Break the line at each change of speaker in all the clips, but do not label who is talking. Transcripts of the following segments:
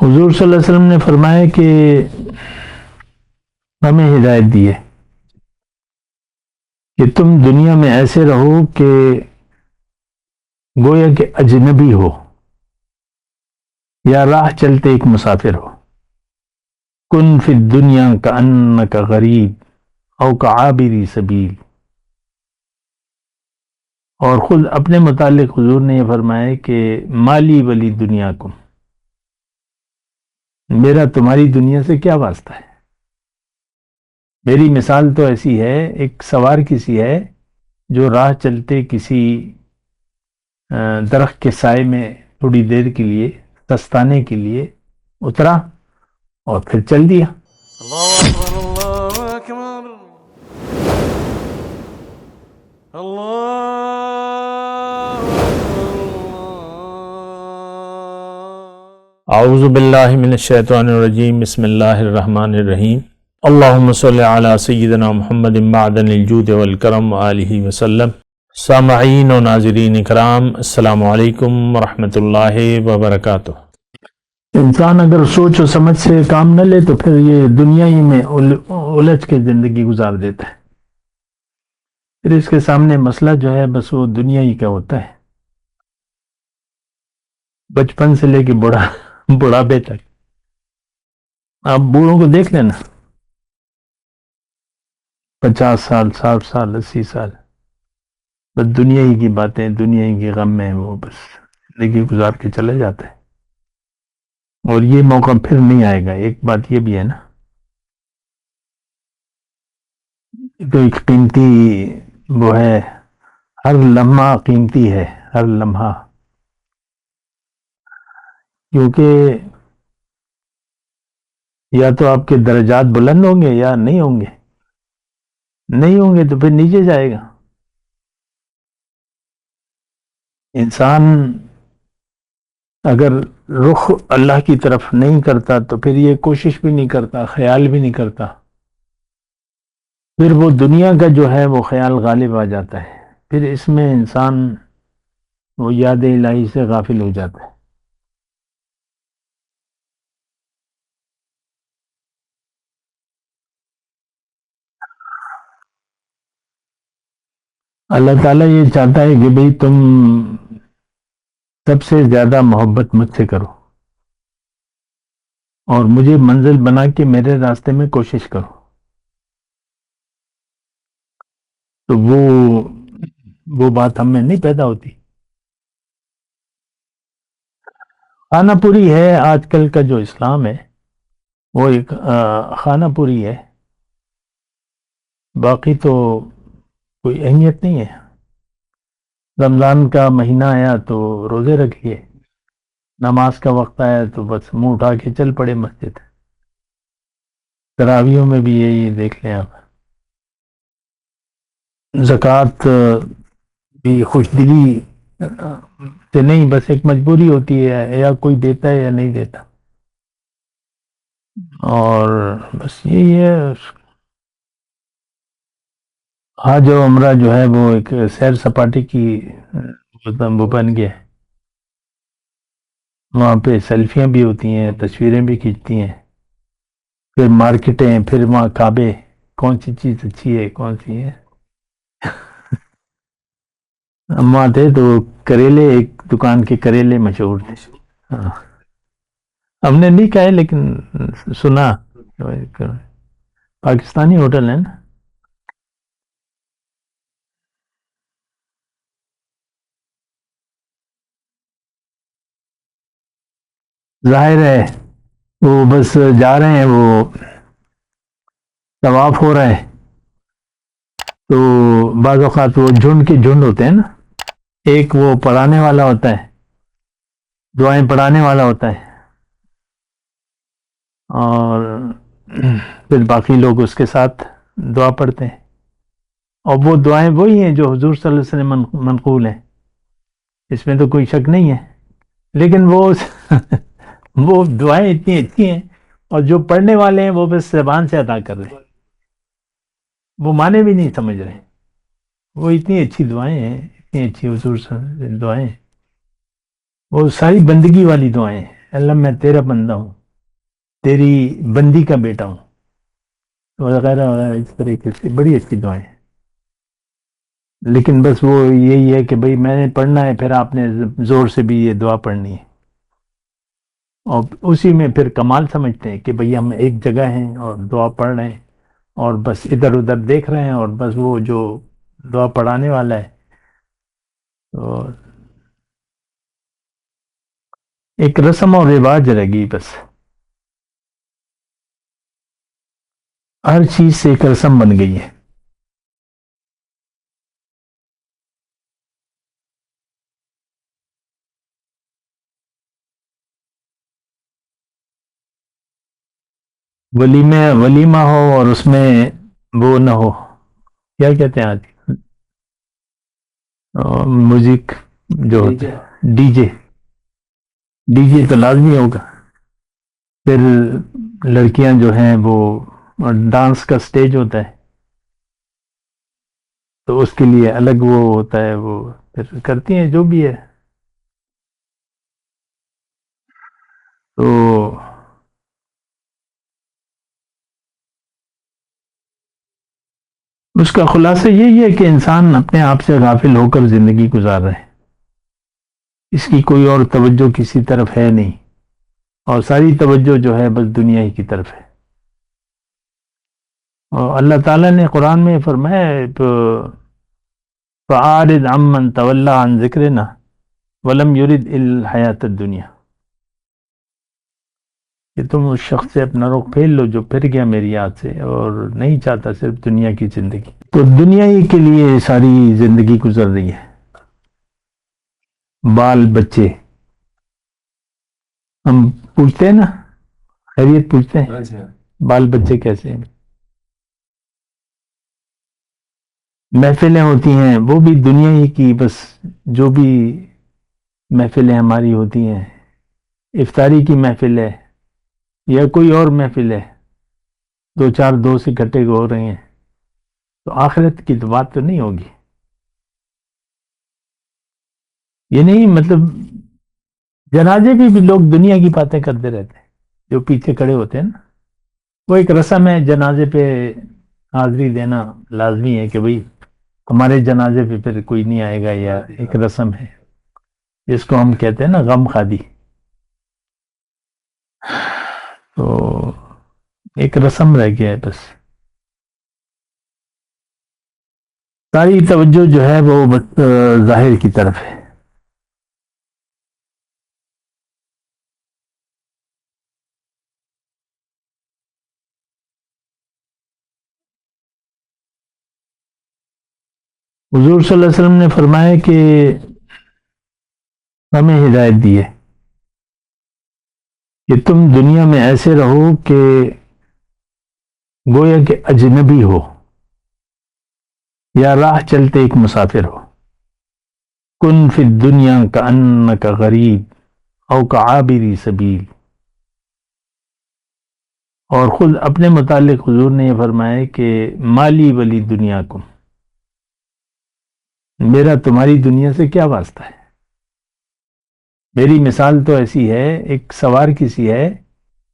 حضور صلی اللہ علیہ وسلم نے فرمایا کہ ہمیں ہدایت دی ہے کہ تم دنیا میں ایسے رہو کہ گویا کہ اجنبی ہو یا راہ چلتے ایک مسافر ہو. کن فی الدنیا کأنک غریب او کعابری سبیل. اور خود اپنے متعلق حضور نے یہ فرمایا کہ مالی ولی دنیا کم، میرا تمہاری دنیا سے کیا واسطہ ہے. میری مثال تو ایسی ہے، ایک سوار کسی ہے جو راہ چلتے کسی درخت کے سائے میں تھوڑی دیر کے لیے سستانے کے لیے اترا اور پھر چل دیا.
اللہ اکبر اللہ اکبر اللہ
اعوذ باللہ من الشیطان الرجیم. بسم اللہ الرحمن الرحیم. اللہم صلی علی سیدنا محمد معدن الجود والکرم وآلہ وسلم. سامعین و ناظرین اکرام، السلام علیکم ورحمۃ اللہ وبرکاتہ.
انسان اگر سوچ و سمجھ سے کام نہ لے تو پھر یہ دنیا ہی میں الجھ کے زندگی گزار دیتا ہے. پھر اس کے سامنے مسئلہ جو ہے بس وہ دنیا ہی کا ہوتا ہے، بچپن سے لے کے بڑھاپے تک. آپ بوڑھوں کو دیکھ لینا، 50 سال 60 سال 80 سال بس دنیا ہی کی باتیں، دنیا ہی کے غم میں وہ بس زندگی گزار کے چلے جاتے ہیں. اور یہ موقع پھر نہیں آئے گا. ایک بات یہ بھی ہے نا، تو ایک قیمتی وہ ہے، ہر لمحہ قیمتی ہے، ہر لمحہ. کیونکہ یا تو آپ کے درجات بلند ہوں گے یا نہیں ہوں گے. نہیں ہوں گے تو پھر نیچے جائے گا. انسان اگر رخ اللہ کی طرف نہیں کرتا تو پھر یہ کوشش بھی نہیں کرتا، خیال بھی نہیں کرتا. پھر وہ دنیا کا جو ہے وہ خیال غالب آ جاتا ہے. پھر اس میں انسان وہ یاد الہی سے غافل ہو جاتا ہے. اللہ تعالیٰ یہ چاہتا ہے کہ بھئی تم سب سے زیادہ محبت مجھ سے کرو اور مجھے منزل بنا کے میرے راستے میں کوشش کرو. تو وہ بات ہم میں نہیں پیدا ہوتی. خانہ پوری ہے آج کل کا جو اسلام ہے، وہ ایک خانہ پوری ہے. باقی تو کوئی اہمیت نہیں ہے. رمضان کا مہینہ آیا تو روزے رکھ لیے، نماز کا وقت آیا تو بس منہ اٹھا کے چل پڑے مسجد. تراویحوں میں بھی یہی دیکھ لیں آپ. زکوٰۃ بھی خوش دلی سے نہیں، بس ایک مجبوری ہوتی ہے، یا کوئی دیتا ہے یا نہیں دیتا. اور بس یہی ہے. حج و عمرہ جو ہے وہ ایک سیر سپاٹے کی وہ بن گیا ہے. وہاں پہ سیلفیاں بھی ہوتی ہیں، تصویریں بھی کھینچتی ہیں، پھر مارکیٹیں، پھر وہاں کعبے، کون سی چیز اچھی ہے کون سی ہے. ہم وہاں تھے تو کریلے، ایک دکان کے کریلے مشہور تھے. ہاں، ہم نے نہیں کھائے لیکن سنا. پاکستانی ہوٹل ہے نا. ظاہر ہے وہ بس جا رہے ہیں، وہ طواف ہو رہا ہے تو بعض اوقات وہ جھنڈ کے جھنڈ ہوتے ہیں نا. ایک وہ پڑھانے والا ہوتا ہے، دعائیں پڑھانے والا ہوتا ہے، اور پھر باقی لوگ اس کے ساتھ دعا پڑھتے ہیں. اور وہ دعائیں وہی ہیں جو حضور صلی اللہ علیہ وسلم منقول ہیں، اس میں تو کوئی شک نہیں ہے. لیکن وہ دعائیں اتنی اچھی ہیں اور جو پڑھنے والے ہیں وہ بس زبان سے ادا کر رہے ہیں، وہ معنی بھی نہیں سمجھ رہے. وہ اتنی اچھی دعائیں ہیں، اتنی اچھی حضور صلی اللہ علیہ وسلم دعائیں ہیں، وہ ساری بندگی والی دعائیں ہیں. اللہ میں تیرا بندہ ہوں، تیری بندی کا بیٹا ہوں، وغیرہ وغیرہ، اس طریقے سے بڑی اچھی دعائیں ہیں۔ لیکن بس وہ یہی ہے کہ بھئی میں نے پڑھنا ہے، پھر آپ نے زور سے بھی یہ دعا پڑھنی ہے، اور اسی میں پھر کمال سمجھتے ہیں کہ بھئی ہم ایک جگہ ہیں اور دعا پڑھ رہے ہیں اور بس ادھر ادھر دیکھ رہے ہیں، اور بس وہ جو دعا پڑھانے والا ہے تو ایک رسم اور رواج رہ گئی، بس ہر چیز سے ایک رسم بن گئی ہے۔ ولیمہ ہو اور اس میں وہ نہ ہو، کیا کہتے ہیں آج، میوزک جو ہوتا ہے، ڈی جے تو لازمی ہوگا، پھر لڑکیاں جو ہیں وہ ڈانس کا سٹیج ہوتا ہے تو اس کے لیے الگ وہ ہوتا ہے، وہ پھر کرتی ہیں جو بھی ہے۔ تو اس کا خلاصہ یہی ہے کہ انسان اپنے آپ سے غافل ہو کر زندگی گزار رہے ہیں، اس کی کوئی اور توجہ کسی طرف ہے نہیں، اور ساری توجہ جو ہے بس دنیا ہی کی طرف ہے۔ اور اللہ تعالیٰ نے قرآن میں فرمایا ہے فَأَعْرِضْ عَمَّنْ تَوَلَّىٰ عَنْ ذِكْرِنَا وَلَمْ يُرِدْ إِلَّا الْحَيَاةَ الدُّنْيَا، کہ تم اس شخص سے اپنا رخ پھیر لو جو پھر گیا میری یاد سے اور نہیں چاہتا صرف دنیا کی زندگی، تو دنیا ہی کے لیے ساری زندگی گزر رہی ہے۔ بال بچے، ہم پوچھتے ہیں نا، خیریت پوچھتے ہیں، بال بچے کیسے ہیں، محفلیں ہوتی ہیں وہ بھی دنیا ہی کی، بس جو بھی محفلیں ہماری ہوتی ہیں، افطاری کی محفل ہے یا کوئی اور محفل ہے، دو چار دوست اکٹھے ہو رہے ہیں، تو آخرت کی تو بات تو نہیں ہوگی۔ یہ نہیں مطلب جنازے بھی لوگ دنیا کی باتیں کرتے رہتے ہیں، جو پیچھے کھڑے ہوتے ہیں نا، وہ ایک رسم ہے، جنازے پہ حاضری دینا لازمی ہے کہ بھئی ہمارے جنازے پہ پھر کوئی نہیں آئے گا، یا ایک رسم ہے جس کو ہم کہتے ہیں نا غم خادی، تو ایک رسم رہ گیا ہے بس، ساری توجہ جو ہے وہ بس ظاہر کی طرف ہے۔ حضور صلی اللہ علیہ وسلم نے فرمایا کہ ہمیں ہدایت دی ہے کہ تم دنیا میں ایسے رہو کہ گویا کہ اجنبی ہو یا راہ چلتے ایک مسافر ہو، کن فی الدنیا کأنک غریب او کعابری سبیل، اور خود اپنے متعلق حضور نے یہ فرمایا کہ مالی ولی دنیا کم، میرا تمہاری دنیا سے کیا واسطہ ہے، میری مثال تو ایسی ہے، ایک سوار کسی ہے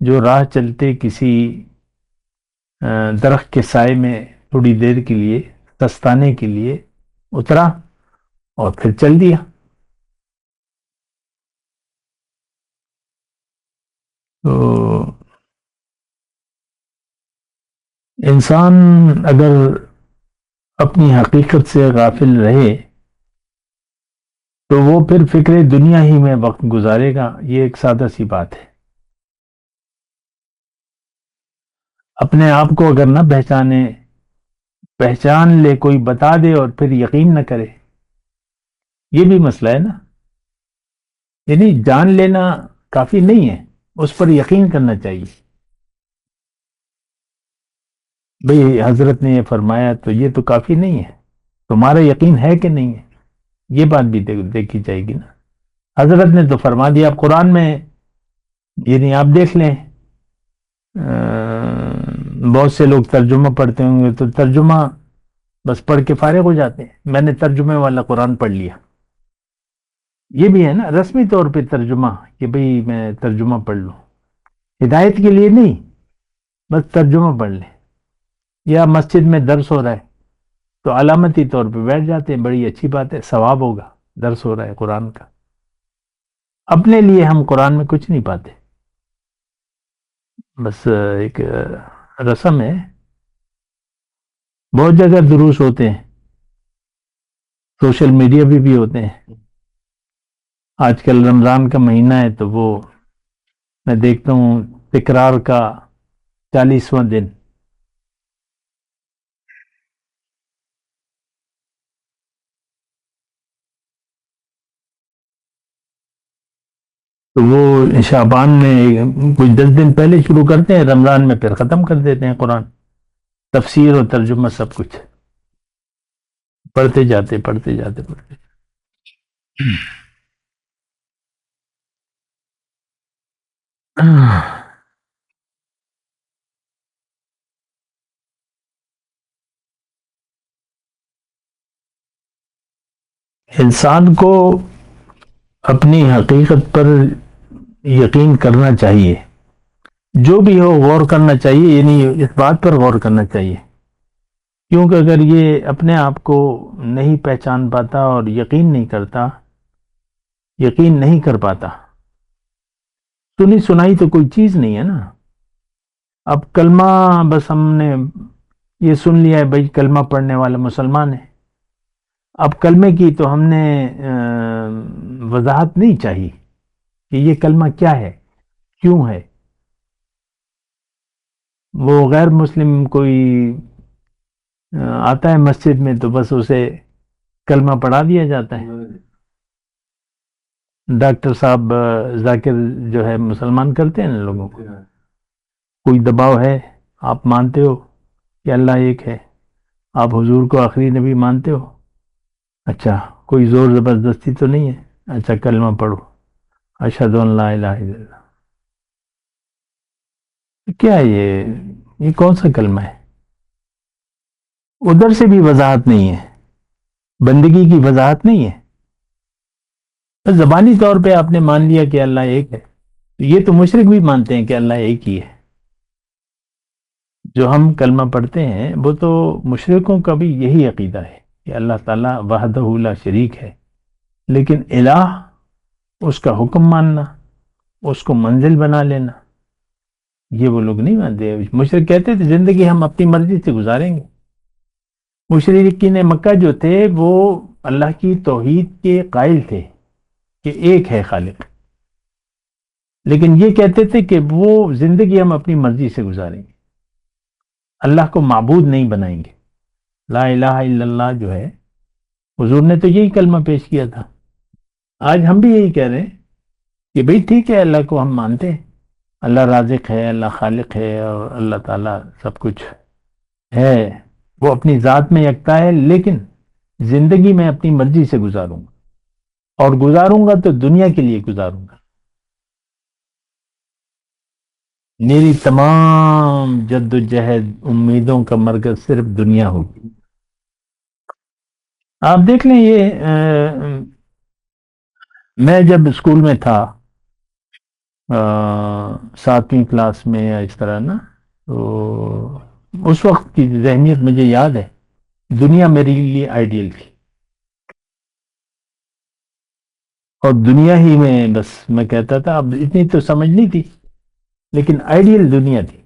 جو راہ چلتے کسی درخت کے سائے میں تھوڑی دیر کے لیے سستانے کے لیے اترا اور پھر چل دیا۔ تو انسان اگر اپنی حقیقت سے غافل رہے تو وہ پھر فکر دنیا ہی میں وقت گزارے گا، یہ ایک سادہ سی بات ہے۔ اپنے آپ کو اگر نہ پہچان لے، کوئی بتا دے اور پھر یقین نہ کرے، یہ بھی مسئلہ ہے نا، یعنی جان لینا کافی نہیں ہے، اس پر یقین کرنا چاہیے، بھئی حضرت نے یہ فرمایا تو یہ تو کافی نہیں ہے، تمہارا یقین ہے کہ نہیں ہے، یہ بات بھی دیکھی جائے گی نا۔ حضرت نے تو فرما دیا، اب قرآن میں یعنی آپ دیکھ لیں، بہت سے لوگ ترجمہ پڑھتے ہوں گے تو ترجمہ بس پڑھ کے فارغ ہو جاتے ہیں، میں نے ترجمے والا قرآن پڑھ لیا، یہ بھی ہے نا رسمی طور پہ ترجمہ کہ بھئی میں ترجمہ پڑھ لوں، ہدایت کے لیے نہیں، بس ترجمہ پڑھ لیں. یا مسجد میں درس ہو رہا ہے تو علامتی طور پہ بیٹھ جاتے ہیں، بڑی اچھی بات ہے، ثواب ہوگا، درس ہو رہا ہے قرآن کا. اپنے لیے ہم قرآن میں کچھ نہیں پاتے، بس ایک رسم ہے. بہت جگہ دروس ہوتے ہیں، سوشل میڈیا پہ بھی ہوتے ہیں. آج کل رمضان کا مہینہ ہے تو وہ میں دیکھتا ہوں تکرار کا 40واں دن. تو وہ شعبان میں کچھ 10 دن پہلے شروع کرتے ہیں، رمضان میں پھر ختم کر دیتے ہیں قرآن. تفسیر اور ترجمہ سب کچھ پڑھتے جاتے. انسان کو اپنی حقیقت پر یقین کرنا چاہیے، جو بھی ہو غور کرنا چاہیے، یعنی اس بات پر غور کرنا چاہیے. کیونکہ اگر یہ اپنے آپ کو نہیں پہچان پاتا اور یقین نہیں کر پاتا، سنی سنائی تو کوئی چیز نہیں ہے نا. اب کلمہ بس ہم نے یہ سن لیا ہے بھائی کلمہ پڑھنے والا مسلمان ہے. اب کلمے کی تو ہم نے وضاحت نہیں چاہیے کہ یہ کلمہ کیا ہے، کیوں ہے. وہ غیر مسلم کوئی آتا ہے مسجد میں تو بس اسے کلمہ پڑھا دیا جاتا ہے. ڈاکٹر صاحب ذاکر جو ہے مسلمان کرتے ہیں نا لوگوں کو. کوئی دباؤ ہے، آپ مانتے ہو کہ اللہ ایک ہے، آپ حضور کو آخری نبی مانتے ہو، اچھا کوئی زور زبردستی تو نہیں ہے، اچھا کلمہ پڑھو، اشہد ان لا الہ الا اللہ. کیا ہے یہ کون سا کلمہ ہے؟ ادھر سے بھی وضاحت نہیں ہے، بندگی کی وضاحت نہیں ہے. بس زبانی طور پہ آپ نے مان لیا کہ اللہ ایک ہے. یہ تو مشرک بھی مانتے ہیں کہ اللہ ایک ہی ہے. جو ہم کلمہ پڑھتے ہیں وہ تو مشرکوں کا بھی یہی عقیدہ ہے کہ اللہ تعالیٰ وحدہ لا شریک ہے. لیکن الہ، اس کا حکم ماننا، اس کو منزل بنا لینا، یہ وہ لوگ نہیں مانتے. مشرک کہتے تھے زندگی ہم اپنی مرضی سے گزاریں گے. مشرکین مکہ جو تھے وہ اللہ کی توحید کے قائل تھے کہ ایک ہے خالق، لیکن یہ کہتے تھے کہ وہ زندگی ہم اپنی مرضی سے گزاریں گے، اللہ کو معبود نہیں بنائیں گے. لا الہ الا اللہ جو ہے حضور نے تو یہی کلمہ پیش کیا تھا. آج ہم بھی یہی کہہ رہے ہیں کہ بھئی ٹھیک ہے، اللہ کو ہم مانتے ہیں، اللہ رازق ہے، اللہ خالق ہے، اور اللہ تعالیٰ سب کچھ ہے، وہ اپنی ذات میں یکتا ہے. لیکن زندگی میں اپنی مرضی سے گزاروں گا، اور گزاروں گا تو دنیا کے لیے گزاروں گا. میری تمام جد و جہد امیدوں کا مرکز صرف دنیا ہوگی. آپ دیکھ لیں یہ میں جب اسکول میں تھا 7ویں کلاس میں یا اس طرح نا، تو اس وقت کی ذہنیت مجھے یاد ہے، دنیا میرے لیے آئیڈیل تھی، اور دنیا ہی میں بس میں کہتا تھا. اب اتنی تو سمجھ نہیں تھی، لیکن آئیڈیل دنیا تھی،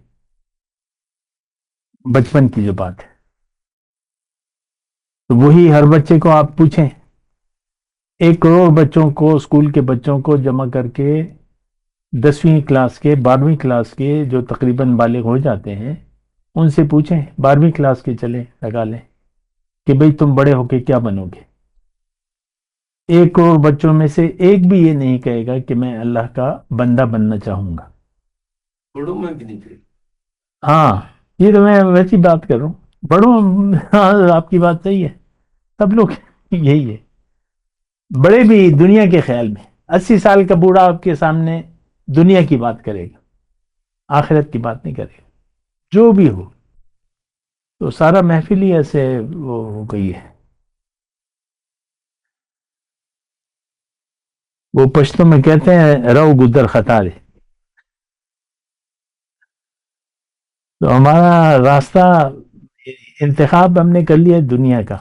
بچپن کی جو بات ہے. تو وہی ہر بچے کو آپ پوچھیں، 1 کروڑ بچوں کو، اسکول کے بچوں کو جمع کر کے 10ویں کلاس کے، 12ویں کلاس کے جو تقریباً بالغ ہو جاتے ہیں، ان سے پوچھیں 12ویں کلاس کے چلیں لگا لیں کہ بھئی تم بڑے ہو کے کیا بنو گے. 1 کروڑ بچوں میں سے ایک بھی یہ نہیں کہے گا کہ میں اللہ کا بندہ بننا چاہوں گا. ہاں، یہ تو میں ویسی بات کر رہا ہوں. بڑوں، ہاں آپ کی بات صحیح ہے، سب لوگ یہی ہے. بڑے بھی دنیا کے خیال میں 80 سال کا بوڑھا آپ کے سامنے دنیا کی بات کرے گا، آخرت کی بات نہیں کرے گا. جو بھی ہو، تو سارا محفل ہی ایسے وہ ہو گئی ہے. وہ پشتوں میں کہتے ہیں رو گدر خطا دے. تو ہمارا راستہ انتخاب ہم نے کر لیا دنیا کا،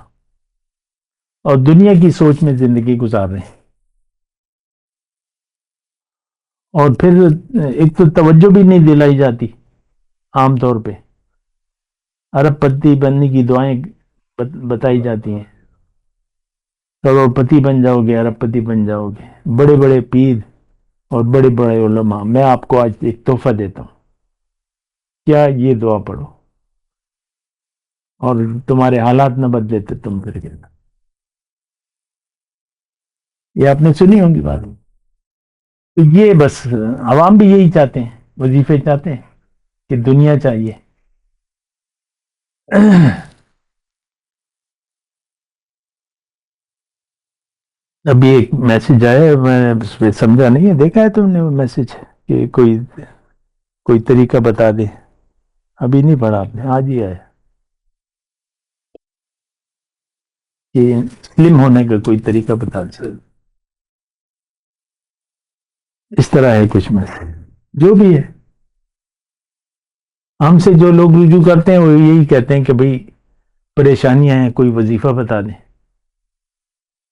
اور دنیا کی سوچ میں زندگی گزار رہے ہیں. اور پھر ایک تو توجہ بھی نہیں دلائی جاتی عام طور پہ. ارب پتی بننے کی دعائیں بتائی جاتی ہیں، کروڑ پتی بن جاؤ گے، ارب پتی بن جاؤ گے. بڑے بڑے پیر اور بڑے بڑے علماء، میں آپ کو آج ایک تحفہ دیتا ہوں، کیا یہ دعا پڑھو اور تمہارے حالات نہ بدلے تو تم پھر کے. یہ آپ نے سنی ہوں گی بات. تو یہ بس عوام بھی یہی چاہتے ہیں، وظیفے چاہتے ہیں کہ دنیا چاہیے. ابھی ایک میسج آیا، میں اس پہ سمجھا نہیں ہے، دیکھا ہے تم نے وہ میسج کہ کوئی طریقہ بتا دے؟ ابھی نہیں پڑھا آپ نے، آج ہی آیا کہ مسلم ہونے کا کوئی طریقہ بتا دے. اس طرح ہے کچھ میسج. جو بھی ہے، ہم سے جو لوگ رجوع کرتے ہیں وہ یہی کہتے ہیں کہ بھئی پریشانیاں ہیں، کوئی وظیفہ بتا دیں.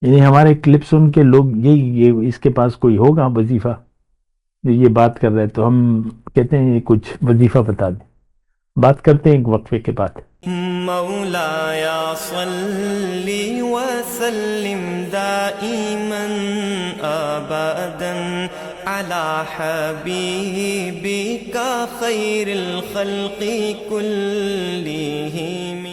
یعنی ہمارے کلپ سن کے لوگ یہ اس کے پاس کوئی ہوگا وظیفہ جو یہ بات کر رہے، تو ہم کہتے ہیں یہ کچھ وظیفہ بتا دیں. بات کرتے ہیں ایک وقفے کے بعد.
مولایا صلی وسلم دائما ابدا على حبيبك خير الخلق كلهم.